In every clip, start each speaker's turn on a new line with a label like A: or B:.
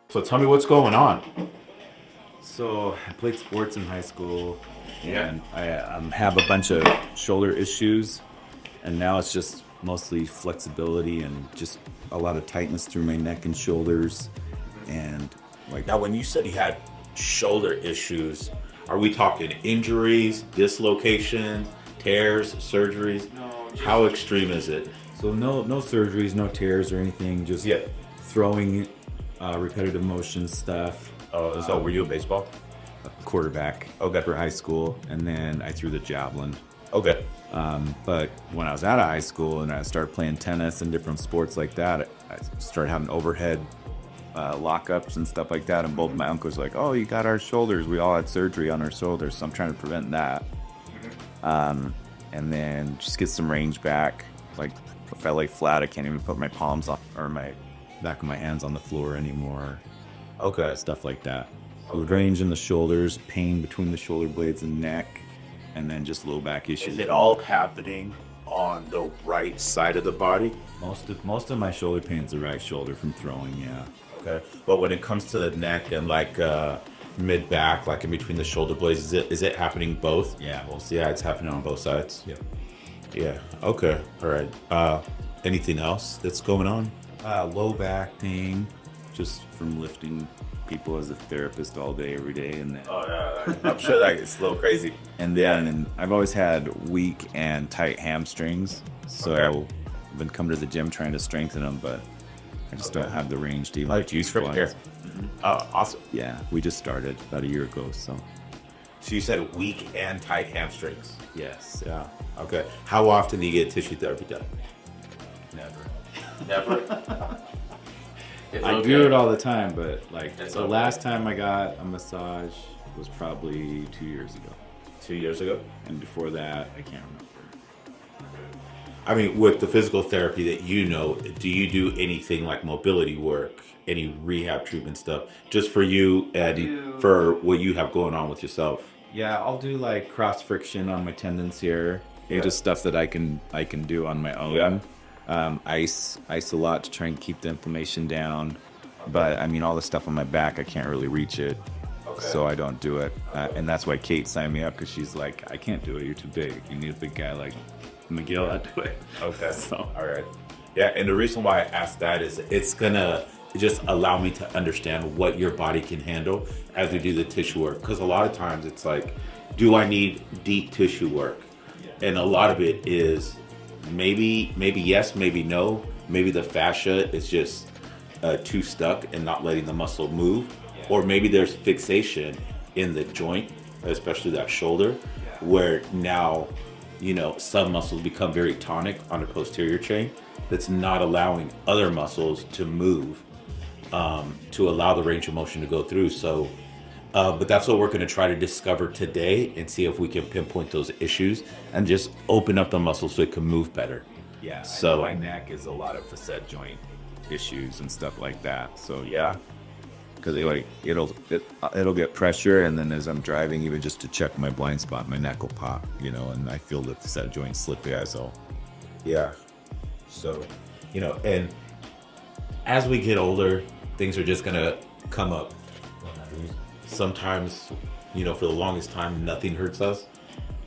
A: So tell me what's going on.
B: So I played sports in high school,
A: Yeah.
B: and I have a bunch of shoulder issues, and now it's just mostly flexibility and just a lot of tightness through my neck and shoulders, and like
A: Now, when you said you had shoulder issues, are we talking injuries, dislocations, tears, surgeries? How extreme is it?
B: so no surgeries, no tears or anything, just
A: Yeah.
B: throwing repetitive motion stuff.
A: Oh, so were you a baseball?
B: Quarterback
A: Okay.
B: for high school, and then I threw the javelin.
A: Okay.
B: But when I was out of high school and I started playing tennis and different sports like that, I started having overhead lockups and stuff like that. And both my uncles were like, "Oh, you got our shoulders. We all had surgery on our shoulders." So I'm trying to prevent that. And then just get some range back. Like if I lay flat, I can't even put my palms on or my back of my hands on the floor anymore.
A: Okay.
B: Stuff like that. So range in the shoulders, pain between the shoulder blades and neck, and then just low back issues.
A: Is it all happening on the right side of the body?
B: Most of my shoulder pain's the right shoulder from throwing, yeah.
A: Okay. But when it comes to the neck and like mid back, like in between the shoulder blades, is it happening both?
B: Yeah, well,
A: Yeah, it's happening on both sides.
B: yeah.
A: Yeah. Okay. All right. Anything else that's going on?
B: Low back pain, just from lifting people as a therapist all day, every day, and then
A: I'm sure that it's a little crazy.
B: and I've always had weak and tight hamstrings, so
A: Okay.
B: I've been coming to the gym trying to strengthen them, but I just don't have the range to even
A: Like
B: do
A: you strip
B: squats.
A: here. Awesome.
B: Yeah, we just started about a year ago, so
A: So you said weak and tight hamstrings.
B: yes,
A: Yeah. Okay. How often do you get tissue therapy done?
B: never.
A: Never.
B: I do it all the time, but like
A: It's
B: the
A: okay.
B: last time I got a massage was probably 2 years ago,
A: 2 years ago.
B: and before that, I can't remember.
A: I mean, with the physical therapy that you know, do you do anything like mobility work, any rehab treatment stuff, just for you and for what you have going on with yourself?
B: Yeah, I'll do like cross friction on my tendons here.
A: Yeah.
B: Just stuff that I can do on my own.
A: Yeah.
B: Ice a lot to try and keep the inflammation down. But I mean, all the stuff on my back, I can't really reach it, so I don't do it. And that's why Kate signed me up, because she's like, I can't do it. You're too big. You need a big guy like McGill to do it.
A: Okay.
B: So
A: All right. Yeah, and the reason why I asked that is it's gonna just allow me to understand what your body can handle as we do the tissue work. Because a lot of times it's like, do I need deep tissue work? And a lot of it is maybe yes, maybe no. Maybe the fascia is just too stuck and not letting the muscle move, or maybe there's fixation in the joint, especially that shoulder, where now some muscles become very tonic on the posterior chain that's not allowing other muscles to move, to allow the range of motion to go through. So but that's what we're going to try to discover today and see if we can pinpoint those issues and just open up the muscles so it can move better.
B: yeah,
A: So-
B: so my neck is a lot of facet joint issues and stuff like that. So yeah, because it'll get pressure, and then as I'm driving, even just to check my blind spot, my neck will pop, and I feel the facet joint slip. Yeah, so
A: Yeah. So, and as we get older, things are just going to come up. Sometimes, for the longest time, nothing hurts us.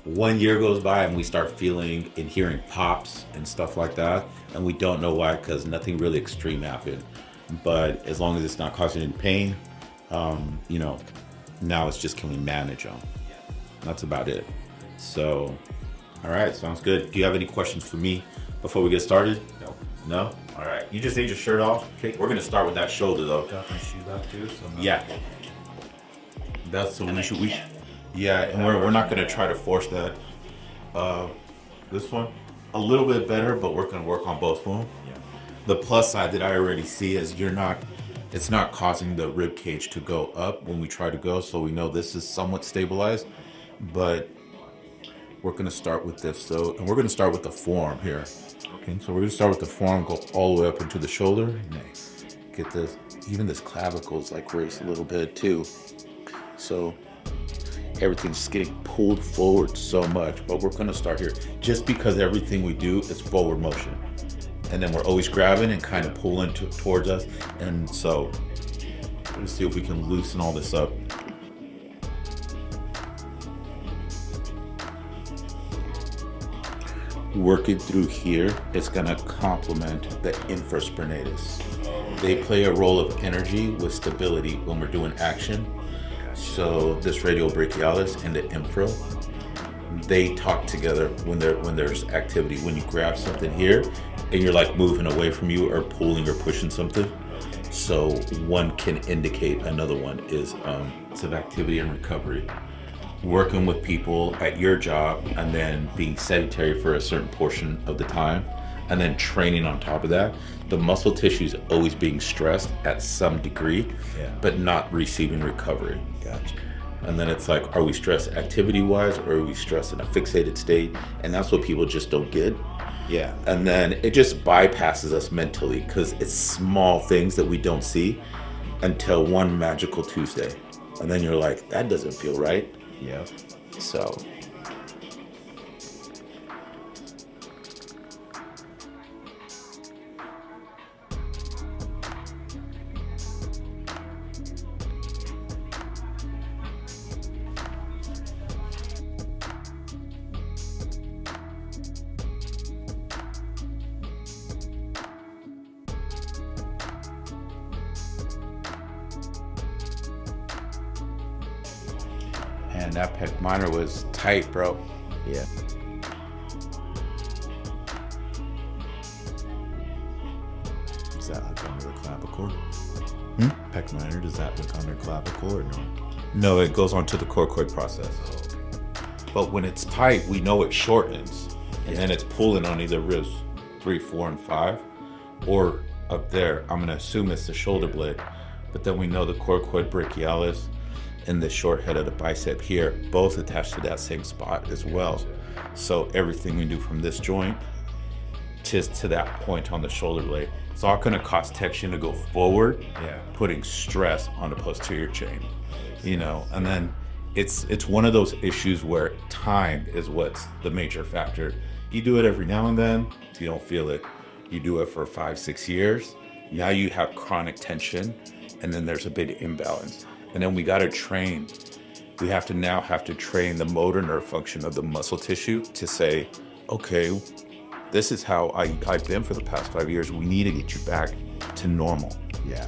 A: 1 year goes by and we start feeling and hearing pops and stuff like that. And we don't know why, because nothing really extreme happened. But as long as it's not causing any pain, now it's just, can we manage them? That's about it. So, all right, sounds good. Do you have any questions for me before we get started?
B: no.
A: No? All right. You just need your shirt off. Okay. We're going to start with that shoulder, though.
B: Got my shoes off too. So
A: Yeah. That's what yeah, and we're not going to try to force that. This one, a little bit better, but we're going to work on both of them.
B: Yeah.
A: The plus side that I already see is it's not causing the rib cage to go up when we try to go, so we know this is somewhat stabilized, but we're going to start with this, and we're going to start with the forearm here. Okay, so we're going to start with the forearm, go all the way up into the shoulder. Nice. Get this, even this clavicle is like raised a little bit too. So everything's just getting pulled forward so much, but we're going to start here just because everything we do is forward motion. And then we're always grabbing and kind of pulling towards us. And so Let's see if we can loosen all this up. Working through here is going to complement the infraspinatus. They play a role of energy with stability when we're doing action. So this radial brachialis and the infra, they talk together when there's activity. When you grab something here and you're like moving away from you or pulling or pushing something. So one can indicate another one is of activity and recovery. Working with people at your job and then being sedentary for a certain portion of the time and then training on top of that, the muscle tissue is always being stressed at some degree, but not receiving recovery.
B: Gotcha.
A: And then it's like, are we stressed activity wise or are we stressed in a fixated state? And that's what people just don't get.
B: Yeah.
A: And then it just bypasses us mentally because it's small things that we don't see until one magical Tuesday. And then you're like, that doesn't feel right.
B: Yeah.
A: So and that pec minor was tight, bro.
B: Yeah. Does that hook under the clavicle? Pec minor, does that hook under clavicle or no?
A: No, it goes on to the coracoid process. But when it's tight, we know it shortens. And then it's pulling on either ribs 3, 4, and 5. Or up there, I'm going to assume it's the shoulder blade. But then we know the coracoid brachialis and the short head of the bicep here, both attached to that same spot as well. So everything we do from this joint to that point on the shoulder blade, it's all going to cause tension to go forward, putting stress on the posterior chain, you know. And then it's one of those issues where time is what's the major factor. You do it every now and then, you don't feel it. You do it for 5, 6 years, now you have chronic tension, and then there's a big imbalance. And then we got to train. We have to train the motor nerve function of the muscle tissue to say, okay, this is how I've been for the past 5 years. We need to get you back to normal.
B: Yeah.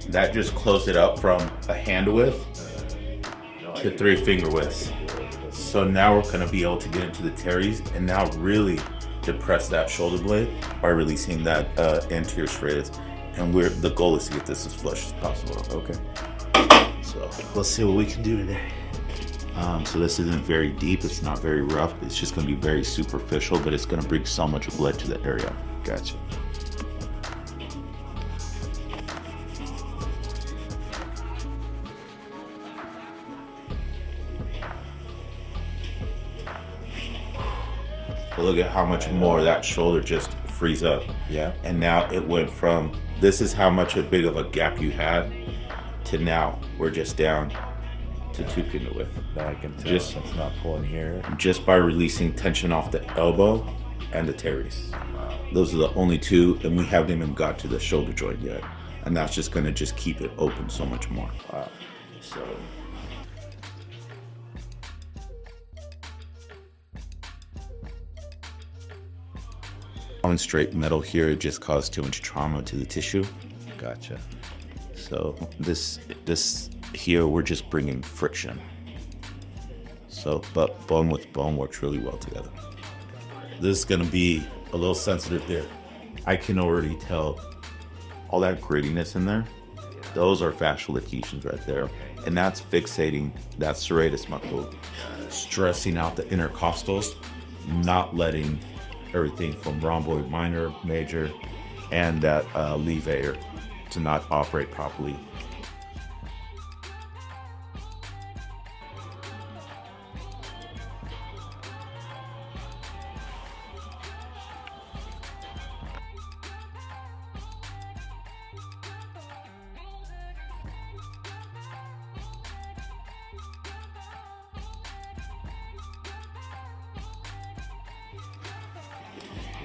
A: That just closed it up from a hand width to 3 finger widths. So now we're going to be able to get into the teres and now really depress that shoulder blade by releasing that anterior striatus. And the goal is to get this as flush as possible.
B: Okay.
A: So let's see what we can do today. So this isn't very deep, it's not very rough, it's just going to be very superficial, but it's going to bring so much blood to the area.
B: Gotcha.
A: Look at how much more that shoulder just frees up.
B: Yeah.
A: And now it went from, this is how much a big of a gap you had, to now we're just down to 2 finger width.
B: Now I can tell
A: Just-
B: it's not pulling here.
A: Just by releasing tension off the elbow and the teres. Those are the only two, and we haven't even got to the shoulder joint yet. And that's just gonna just keep it open so much more. So on straight metal here, it just caused too much trauma to the tissue.
B: Gotcha.
A: So this here, we're just bringing friction. So, but bone with bone works really well together. This is gonna be a little sensitive there. I can already tell all that grittiness in there. Those are fascial adhesions right there. And that's fixating that serratus muscle, stressing out the intercostals, not everything from rhomboid minor, major, and that levator to not operate properly.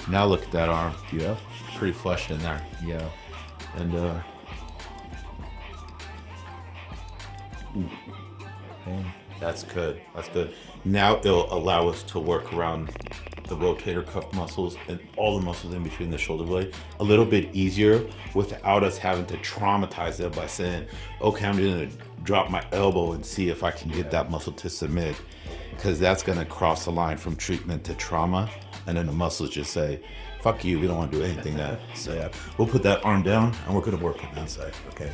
A: Now look at that arm.
B: Yeah.
A: Pretty flushed in there.
B: Yeah.
A: And that's good. That's good. Now it'll allow us to work around the rotator cuff muscles and all the muscles in between the shoulder blade a little bit easier without us having to traumatize them by saying, okay, I'm gonna drop my elbow and see if I can get that muscle to submit, because that's gonna cross the line from treatment to trauma, and then the muscles just say, fuck you, we don't want to do anything that. So yeah, we'll put that arm down and we're gonna work on that side. Okay.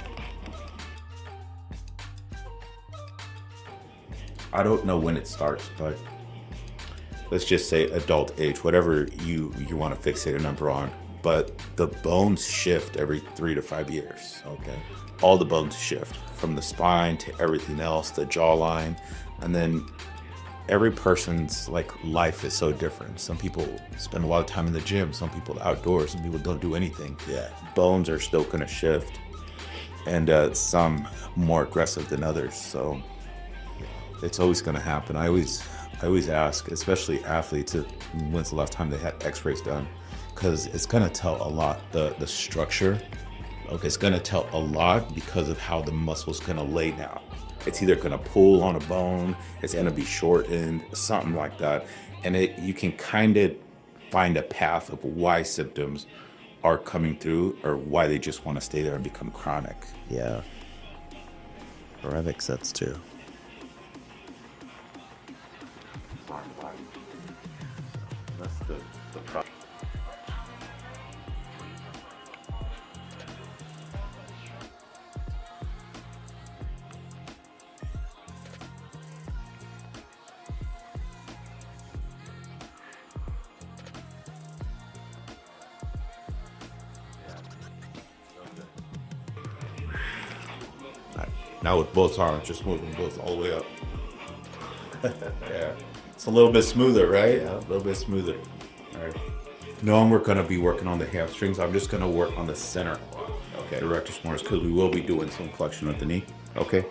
A: I don't know when it starts, but let's just say adult age, whatever you want to fixate a number on. But the bones shift every 3 to 5 years.
B: Okay.
A: All the bones shift from the spine to everything else, the jawline, and then every person's like life is so different. Some people spend a lot of time in the gym, some people outdoors, some people don't do anything.
B: Yeah.
A: Bones are still going to shift, and some more aggressive than others. So it's always going to happen. I always ask, especially athletes, when's the last time they had x-rays done? Because it's going to tell a lot. The structure, okay, it's going to tell a lot because of how the muscle's going to lay down. It's either going to pull on a bone, it's going to be shortened, something like that. And you can kind of find a path of why symptoms are coming through or why they just want to stay there and become chronic.
B: Yeah. Brevic sets too.
A: That's the problem. Now with both arms, just moving both all the way up. Yeah. It's a little bit smoother, right? Yeah, a little bit smoother. All right. Knowing we're going to be working on the hamstrings, I'm just going to work on the center. Okay. The rectus motors, because we will be doing some flexion of the knee. Okay.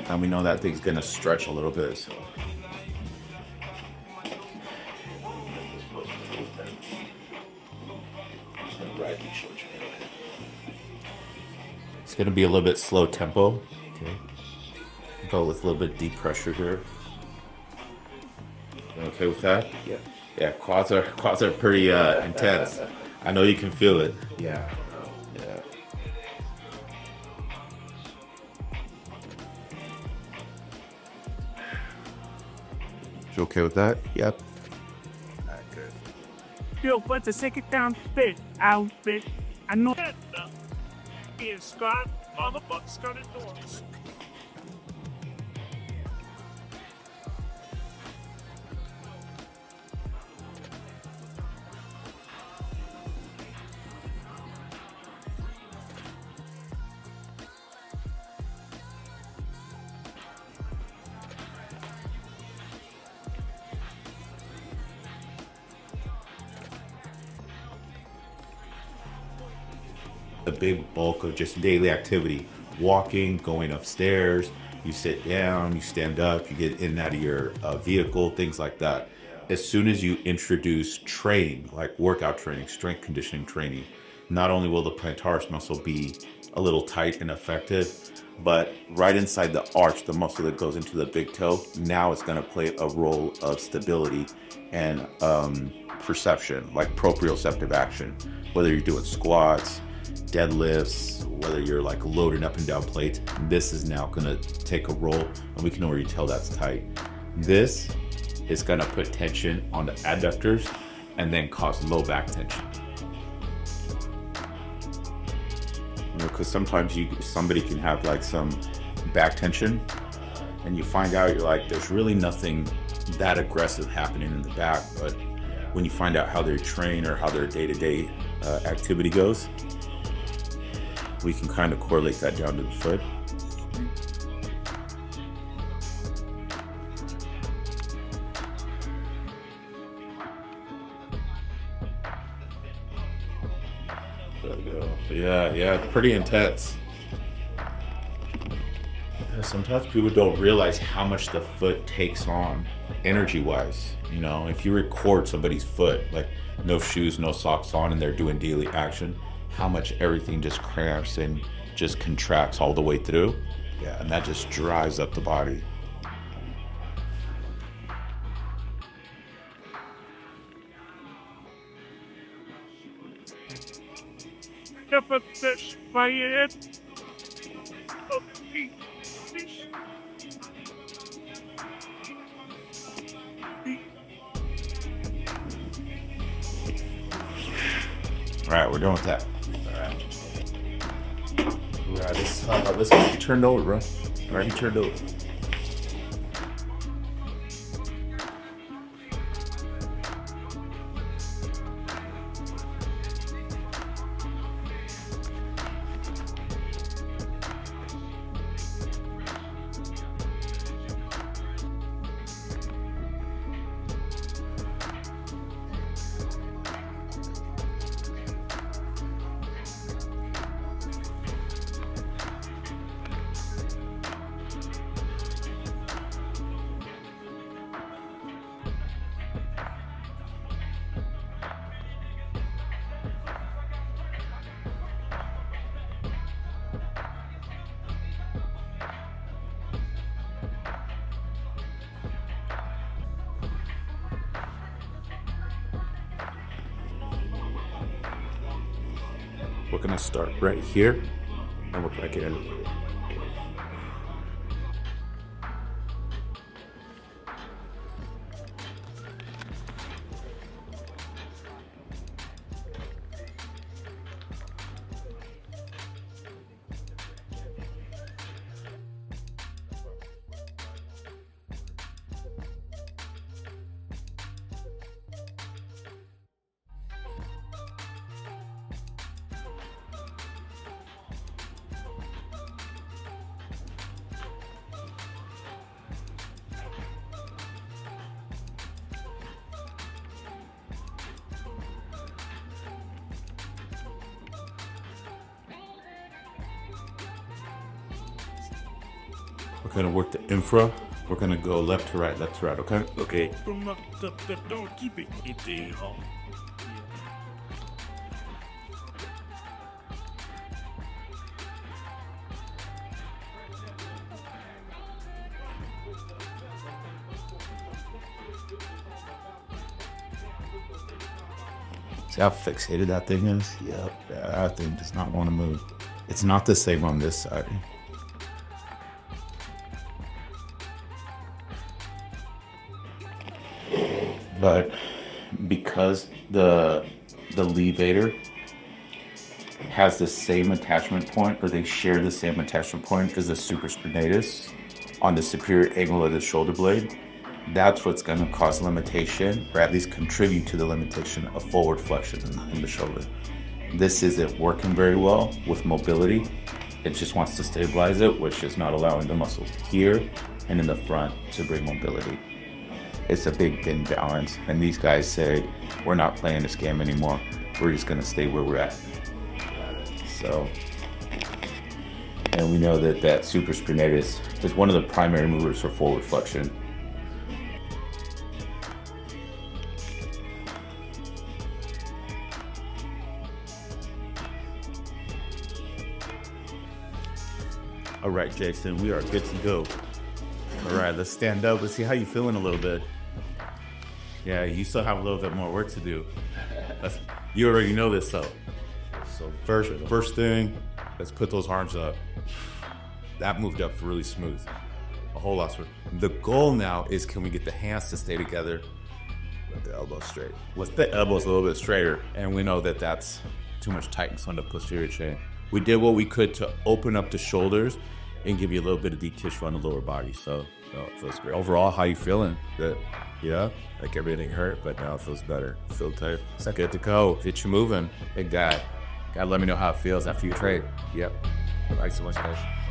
A: And we know that thing's going to stretch a little bit. So. It's going to be a little bit slow tempo. Okay. Go with a little bit deep pressure here. You okay with that?
B: Yeah.
A: Yeah, quads are pretty intense. I know you can feel it.
B: Yeah.
A: Yeah. You okay with that? Yep.
B: Alright, good.
C: Yo, but the second down fit, out fit. I know that is Scott, motherfucker, Scott doors.
A: A big bulk of just daily activity, walking, going upstairs, you sit down, you stand up, you get in and out of your vehicle, things like that. As soon as you introduce training, like workout training, strength conditioning training, not only will the plantaris muscle be a little tight and effective, but right inside the arch, the muscle that goes into the big toe, now it's going to play a role of stability and perception, like proprioceptive action, whether you're doing squats, deadlifts, whether you're like loading up and down plates. This is now going to take a role, and we can already tell that's tight. This is going to put tension on the adductors and then cause low back tension. You know, because sometimes somebody can have like some back tension, and you find out you're like, there's really nothing that aggressive happening in the back, but when you find out how they train or how their day-to-day activity goes, we can kind of correlate that down to the foot. There we go. Yeah, pretty intense. Sometimes people don't realize how much the foot takes on energy-wise. You know, if you record somebody's foot, like no shoes, no socks on, and they're doing daily action, how much everything just cramps and just contracts all the way through. Yeah, and that just dries up the body.
C: If it's fire,
A: All right, we're done with that.
D: All right, let's get you turned over, bro. All right, you turned over. We're gonna start right here and work back in.
A: We're gonna work the infra. We're gonna go left to right, okay?
D: Okay.
C: don't keep it in the home.
A: See how fixated that thing is? Yep, that thing does not want to move. It's not the same on this side. But because the levator has the same attachment point, or they share the same attachment point as the supraspinatus on the superior angle of the shoulder blade, that's what's going to cause limitation, or at least contribute to the limitation of forward flexion in the shoulder. This isn't working very well with mobility. It just wants to stabilize it, which is not allowing the muscle here and in the front to bring mobility. It's a big imbalance, and these guys say, we're not playing this game anymore. We're just going to stay where we're at. So, and we know that supraspinatus is one of the primary movers for forward flexion.
D: All right, Jason, we are good to go. All right, let's stand up. Let's see how you feeling a little bit. Yeah, you still have a little bit more work to do. You already know this, though. So first thing, let's put those arms up. That moved up really smooth. A whole lot smooth. The goal now is, can we get the hands to stay together with the elbows straight? With the elbows a little bit straighter, and we know that that's too much tightness on the posterior chain. We did what we could to open up the shoulders and give you a little bit of deep tissue on the lower body. So it feels great. Overall, how you feeling? Good. Yeah, like everything hurt, but now it feels better. Feel tight. It's good to go. Get you moving. Big guy. Gotta let me know how it feels after you trade. Yep. Thanks so much, guys.